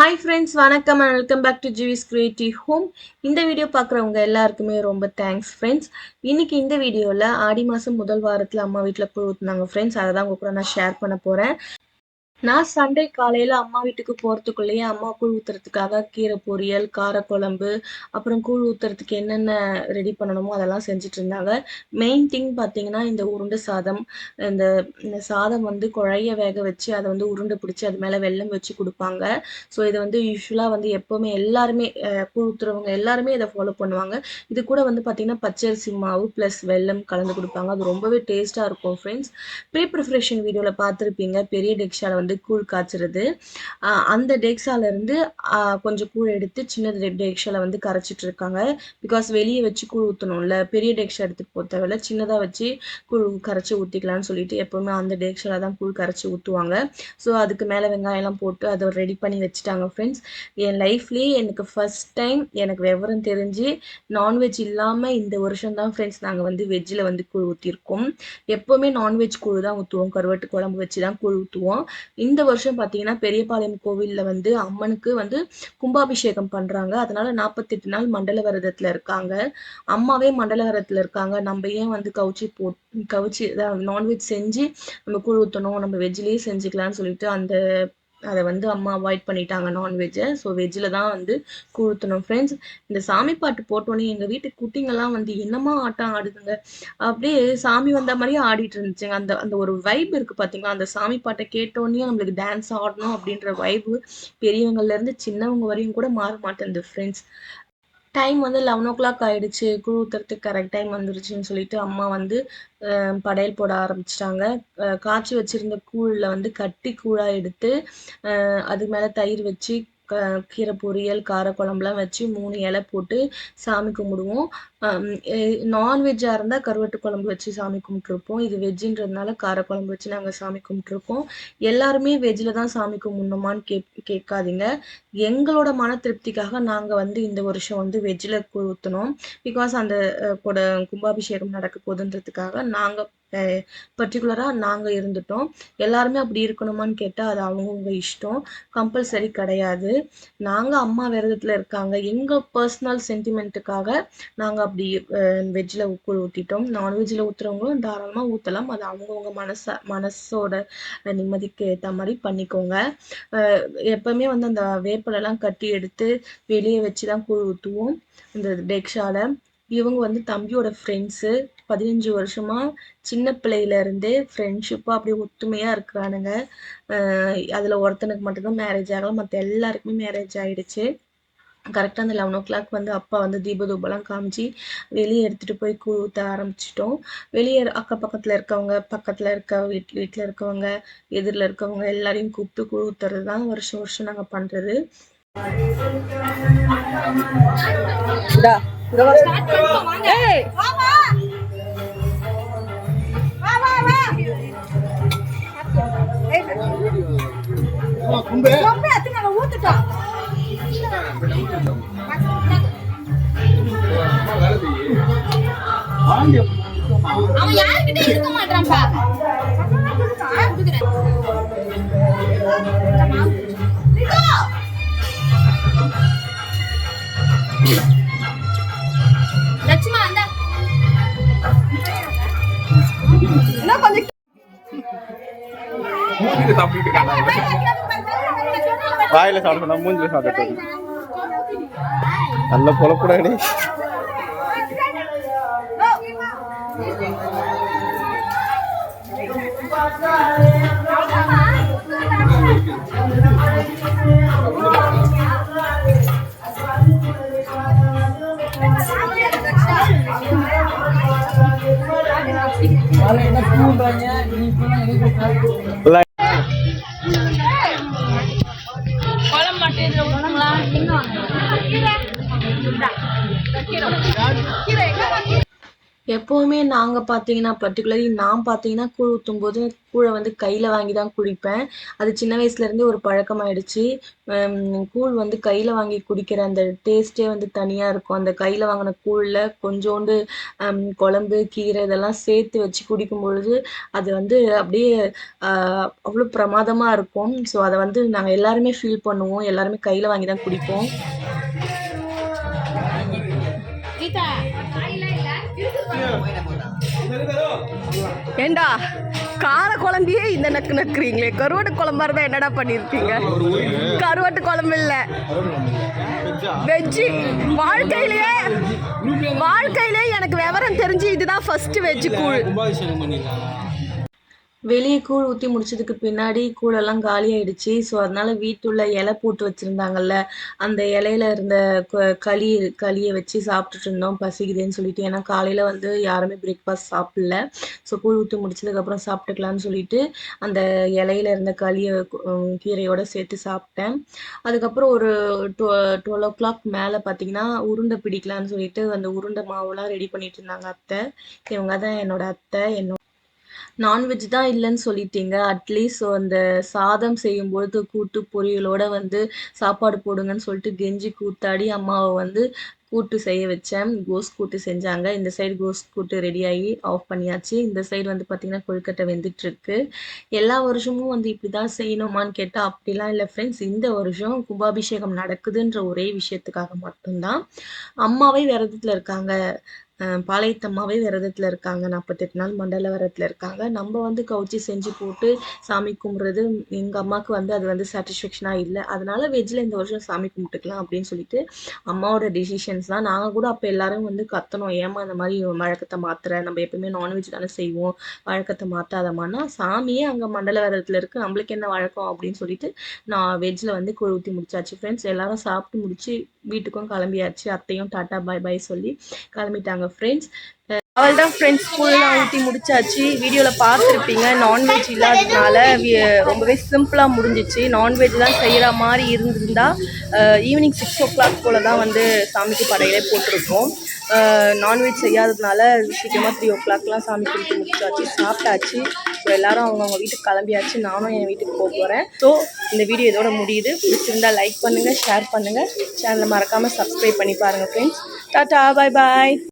Hi friends, வணக்கம் and welcome back to GV's creative home. இந்த video பார்க்குறவங்க எல்லாருக்குமே ரொம்ப தேங்க்ஸ் ஃப்ரெண்ட்ஸ். இன்னைக்கு இந்த வீடியோவில் ஆடி மாதம் முதல் வாரத்தில் அம்மா வீட்டில் கூழ் ஊற்றுனாங்க ஃப்ரெண்ட்ஸ். அதை தான் உங்க கூட நான் ஷேர் பண்ண போகிறேன். நான் சண்டே காலையில் அம்மா வீட்டுக்கு போகிறதுக்குள்ளேயே அம்மா கூழ் ஊற்றுறதுக்காக கீரை பொரியல், காரக்குழம்பு, அப்புறம் கூழ் ஊற்றுறதுக்கு என்னென்ன ரெடி பண்ணணுமோ அதெல்லாம் செஞ்சுட்டு இருந்தாங்க. மெயின் திங் பார்த்தீங்கன்னா இந்த உருண்டை சாதம். இந்த இந்த சாதம் வந்து குழைய வேக வச்சு அதை வந்து உருண்டை பிடிச்சி அது மேலே வெல்லம் வச்சு கொடுப்பாங்க. ஸோ இது வந்து யூஸ்வலாக வந்து எப்போவுமே எல்லாருமே கூழ் ஊற்றுறவங்க எல்லாருமே இதை ஃபாலோ பண்ணுவாங்க. இது கூட வந்து பார்த்தீங்கன்னா பச்சரிசி மாவு ப்ளஸ் வெல்லம் கலந்து கொடுப்பாங்க. அது ரொம்பவே டேஸ்ட்டாக இருக்கும் ஃப்ரெண்ட்ஸ். ப்ரிப்ரேஷன் வீடியோவில் பார்த்துருப்பீங்க, பெரிய டெக்ஷாவில் வந்து கூழ் காய்ச்சிறது. அந்த டெக்ஸாலேருந்து கொஞ்சம் கூழ் எடுத்து சின்ன டெக்ஷாவில் வந்து கரைச்சிட்டு இருக்காங்க. பிகாஸ் வெளியே வச்சு கூழ் ஊற்றணும்ல, பெரிய டெக்ஷா எடுத்துகிட்டு போக தேவையில்ல, சின்னதாக வச்சு கூழ் கரைச்சி ஊற்றிக்கலாம்னு சொல்லிட்டு எப்போவுமே அந்த டெக்ஷாவில் தான் கூழ் கரைச்சி ஊற்றுவாங்க. ஸோ அதுக்கு மேலே வெங்காயம்லாம் போட்டு அதை ரெடி பண்ணி வச்சுட்டாங்க ஃப்ரெண்ட்ஸ். என் லைஃப்லேயே எனக்கு ஃபர்ஸ்ட் டைம் எனக்கு விவரம் தெரிஞ்சு நான்வெஜ் இல்லாமல் இந்த வருஷம் தான் ஃப்ரெண்ட்ஸ் நாங்கள் வந்து வெஜ்ஜில் வந்து கூழ் ஊற்றிருக்கோம். எப்போவுமே நான்வெஜ் கூழ் தான் ஊற்றுவோம், கருவாட்டு குழம்பு வச்சு தான் கூழ் ஊற்றுவோம். இந்த வருஷம் பார்த்தீங்கன்னா பெரியபாளையம் கோவிலில் வந்து அம்மனுக்கு வந்து கும்பாபிஷேகம் பண்ணுறாங்க. அதனால 48 நாள் மண்டல விரதத்தில் இருக்காங்க. அம்மாவே மண்டல விரதத்தில் இருக்காங்க. நம்ம ஏன் வந்து கவுச்சி நான்வெஜ் செஞ்சு நம்ம கூழ் ஊற்றணும், நம்ம வெஜ்லேயே செஞ்சுக்கலாம்னு சொல்லிட்டு அதை வந்து அம்மா அவாய்ட் பண்ணிட்டாங்க நான்வெஜ்ஜை. ஸோ வெஜ்ஜில் தான் வந்து கூழ் ஊற்றணும் ஃப்ரெண்ட்ஸ். இந்த சாமி பாட்டு போட்டோன்னே எங்கள் வீட்டு குட்டிங்கெல்லாம் வந்து என்னமா ஆட்டம் ஆடுதுங்க, அப்படியே சாமி வந்த மாதிரியே ஆடிட்டு இருந்துச்சுங்க. அந்த அந்த ஒரு வைப் இருக்குது பார்த்தீங்களா, அந்த சாமி பாட்டை கேட்டோன்னே நம்மளுக்கு டான்ஸ் ஆடணும் அப்படின்ற வைப்பு பெரியவங்கள்லேருந்து சின்னவங்க வரையும் கூட மாற மாட்டேங்குது ஃப்ரெண்ட்ஸ். டைம் வந்து 11 ஆயிடுச்சு, கூழ் ஊற்றுறதுக்கு கரெக்ட் டைம் வந்துருச்சுன்னு சொல்லிட்டு அம்மா வந்து படையல் போட ஆரம்பிச்சிட்டாங்க. காய்ச்சி வச்சிருந்த கூழில் வந்து கட்டி கூழாக எடுத்து அது மேலே தயிர் வச்சு கீரை பொரியல், காரக்குழம்புலாம் வச்சு 3 இலை போட்டு சாமி கும்பிடுவோம். நான்வெஜ்ஜாக இருந்தால் கருவாட்டு குழம்பு வச்சு சாமி கும்பிட்ருப்போம். இது வெஜ்ஜுன்றதுனால காரக்குழம்பு வச்சு நாங்கள் சாமி கும்பிட்ருக்கோம். எல்லாருமே வெஜ்ஜில் தான் சாமி கும்பிடணுமான்னு கேட்காதீங்க. எங்களோட மன திருப்திக்காக நாங்கள் வந்து இந்த வருஷம் வந்து வெஜ்ஜில் கூழ் ஊற்றினோம். பிகாஸ் அந்த கும்பாபிஷேகம் நடக்க போகுதுன்றதுக்காக நாங்கள் பர்டிகுலராக நாங்கள் இருந்துட்டோம். எல்லாருமே அப்படி இருக்கணுமான்னு கேட்டால் அது அவங்கவுங்க இஷ்டம், கம்பல்சரி கிடையாது. நாங்கள் அம்மா விரதத்தில் இருக்காங்க, எங்கள் பர்சனல் சென்டிமெண்ட்டுக்காக நாங்கள் அப்படி வெஜ்ஜில் கூழ் ஊற்றிட்டோம். நான்வெஜ்ஜில் ஊற்றுறவங்களும் தாராளமாக ஊற்றலாம், அது அவங்கவுங்க மனசோட நிம்மதிக்கு ஏற்ற மாதிரி பண்ணிக்கோங்க. எப்பவுமே வந்து அந்த வேப்பிலெல்லாம் கட்டி எடுத்து வெளியே வச்சு தான் கூழ் ஊற்றுவோம் இந்த டெக்ஷால. இவங்க வந்து தம்பியோட ஃப்ரெண்ட்ஸு, 15 வருஷமா சின்ன பிள்ளையிலேருந்தே ஃப்ரெண்ட்ஷிப்பாக அப்படியே ஒத்துமையாக இருக்கிறானுங்க. அதில் ஒருத்தனுக்கு மட்டும்தான் மேரேஜ் ஆகலை, மற்ற எல்லாருக்குமே மேரேஜ் ஆகிடுச்சு. கரெக்டாக அந்த 11 வந்து அப்பா வந்து தீபதூபெல்லாம் காமிச்சு வெளியே எடுத்துகிட்டு போய் கூழ் ஊற்ற ஆரம்பிச்சிட்டோம். வெளியே பக்கத்தில் இருக்கவங்க, பக்கத்தில் இருக்க வீட்டில் இருக்கவங்க, எதிரில் இருக்கவங்க எல்லாரையும் கூப்பிட்டு கூழ் ஊற்றுறது தான் வருஷம் வருஷம் நாங்கள் பண்ணுறது. அவன் யாருக்கிட்ட இருக்க மாட்டான்ப்பா. லட்சுமா அந்த கொஞ்சம் வாயில சாப்பிடணும், மூஞ்சில சாப்பிட்டு நல்ல பொழப்புடாடி. எப்போவுமே நாங்க பார்த்தீங்கன்னா, பர்ட்டிகுலர்லி நான் பார்த்தீங்கன்னா, கூழ் ஊத்தும்போது கூழ வந்து கையில வாங்கி தான் குடிப்பேன். அது சின்ன வயசுலேருந்தே ஒரு பழக்கமாயிடுச்சு. கூழ் வந்து கையில வாங்கி குடிக்கிற அந்த டேஸ்ட்டே வந்து தனியா இருக்கும். அந்த கையில வாங்குன கூழ்ல கொஞ்சோண்டு குழம்பு, கீரை இதெல்லாம் சேர்த்து வச்சு குடிக்கும்பொழுது, அது வந்து அப்படியே அ அவ்வளோ பிரமாதமா இருக்கும். ஸோ, அத வந்து நாங்க எல்லாருமே ஃபீல் பண்ணுவோம். எல்லாருமே கையில வாங்கி தான் குடிப்போம். கீதா காயிலாம் இல்ல ஏண்டா கார குழம்பையே இந்த நக்கு நக்குறீங்களே, கருவாட்டு குழம்பா இருந்தா என்னடா பண்ணிருப்பீங்க? கருவாட்டு குழம்பு இல்ல, வெஜ்ஜு. வாழ்க்கையிலே எனக்கு விவரம் தெரிஞ்சு இதுதான் ஃபர்ஸ்ட் வெஜ் கூழ். வெளியே கூழ் ஊத்தி முடிச்சதுக்கு பின்னாடி கூழெல்லாம் காலியாயிடுச்சு. ஸோ, அதனால வீட்டுள்ள இலை போட்டு வச்சிருந்தாங்கல்ல, அந்த இலையில இருந்த களிய வச்சு சாப்பிட்டுட்டு இருந்தோம். பசிக்குதுன்னு சொல்லிட்டு. ஏன்னா காலையில வந்து யாருமே பிரேக்ஃபாஸ்ட் சாப்பிடல. ஸோ, கூழ் ஊத்தி முடிச்சதுக்கப்புறம் சாப்பிட்டுக்கலான்னு சொல்லிட்டு, அந்த இலையில இருந்த கீரையோட சேர்த்து சாப்பிட்டேன். அதுக்கப்புறம் ஒரு 12:00 மேல பார்த்தீங்கன்னா, உருண்டை பிடிக்கலான்னு சொல்லிட்டு, அந்த உருண்டை மாவுலாம் ரெடி பண்ணிட்டு இருந்தாங்க அத்தை. இவங்க தான் என்னோட அத்தை. நான்வெஜ் தான் இல்லன்னு சொல்லிட்டீங்க. அட்லீஸ்ட் அந்த சாதம் செய்யும்பொழுது கூட்டு, பொரியலோட வந்து சாப்பாடு போடுங்கன்னு சொல்லிட்டு கெஞ்சி கூத்தாடி அம்மாவ வந்து கூட்டு செய்ய வச்சேன். கோஸ் கூட்டு செஞ்சாங்க. இந்த சைடு கோஸ் கூட்டு ரெடியாகி ஆஃப் பண்ணியாச்சு. இந்த சைடு வந்து பார்த்தீங்கன்னா, கொழுக்கட்டை வெந்துட்டுருக்கு. எல்லா வருஷமும் வந்து இப்படி தான் செய்யணுமான்னு கேட்டா, அப்படிலாம் இல்ல ஃப்ரெண்ட்ஸ். இந்த வருஷம் கும்பாபிஷேகம் நடக்குதுன்ற ஒரே விஷயத்துக்காக மட்டும் தான். அம்மாவே விரதத்துல இருக்காங்க. பாளையத்தம்மாவே விரதத்துல இருக்காங்க. 48 நாள் மண்டல விரதத்துல இருக்காங்க. நம்ம வந்து கவுச்சி செஞ்சு போட்டு சாமி கும்பிடுறது எங்க அம்மாவுக்கு வந்து அது வந்து சாட்டிஸ்ஃபேக்ஷனா இல்ல. அதனால வெஜ்ல இந்த வருஷம் சாமி கும்பிட்டுக்கலாம் அப்படின்னு சொல்லிட்டு அம்மாவோட டிசிஷன்ஸ் தான். நாங்க கூட அப்ப எல்லாரும் வந்து கத்தனோம். ஏம்மா இந்த மாதிரி வழக்கத்த மாத்துற? நம்ம எப்பவுமே நான்வெஜ் தானே செய்வோம். வழக்கத்த மாத்தாதம்மான்னா, சாமியே அங்க மண்டல விரதத்துல இருக்கு. நம்மளுக்கு என்ன வழக்கம் அப்படின்னு சொல்லிட்டு நான் வெஜ்ல வந்து கூழ் ஊத்தி முடிச்சாச்சு ஃப்ரெண்ட்ஸ். எல்லாரும் சாப்பிட்டு முடிச்சு வீட்டுக்கும் கிளம்பியாச்சு. அத்தையும் டாட்டா பாய் பாய் சொல்லி கிளம்பிட்டாங்க ஃப்ரெண்ட்ஸ். அவள்தான் ஃப்ரெண்ட்ஸ் ஃபுல்லாக ஊற்றி முடிச்சாச்சு. வீடியோவில் பார்த்துருப்பீங்க. நான்வெஜ் இல்லாததுனால ரொம்பவே சிம்பிளாக முடிஞ்சிச்சு. நான்வெஜ் தான் செய்கிற மாதிரி இருந்திருந்தா ஈவினிங் 6 o'clock போல் தான் வந்து சாமிக்கு படையிலே போட்டிருக்கோம். நான்வெஜ் செய்யாததுனால சீக்கிரமாக 3 o'clockலாம் சாமி குளித்து முடிச்சாச்சு, சாப்பிட்டாச்சு. ஸோ எல்லோரும் அவங்கவுங்க வீட்டுக்கு கிளம்பியாச்சு. நானும் என் வீட்டுக்கு போக போகிறேன். ஸோ இந்த வீடியோ இதோட முடியுது. பிடிச்சிருந்தா லைக் பண்ணுங்கள், ஷேர் பண்ணுங்கள், சேனலை மறக்காமல் சப்ஸ்கிரைப் பண்ணி பாருங்கள் ஃப்ரெண்ட்ஸ். டாட்டா பாய் பாய்.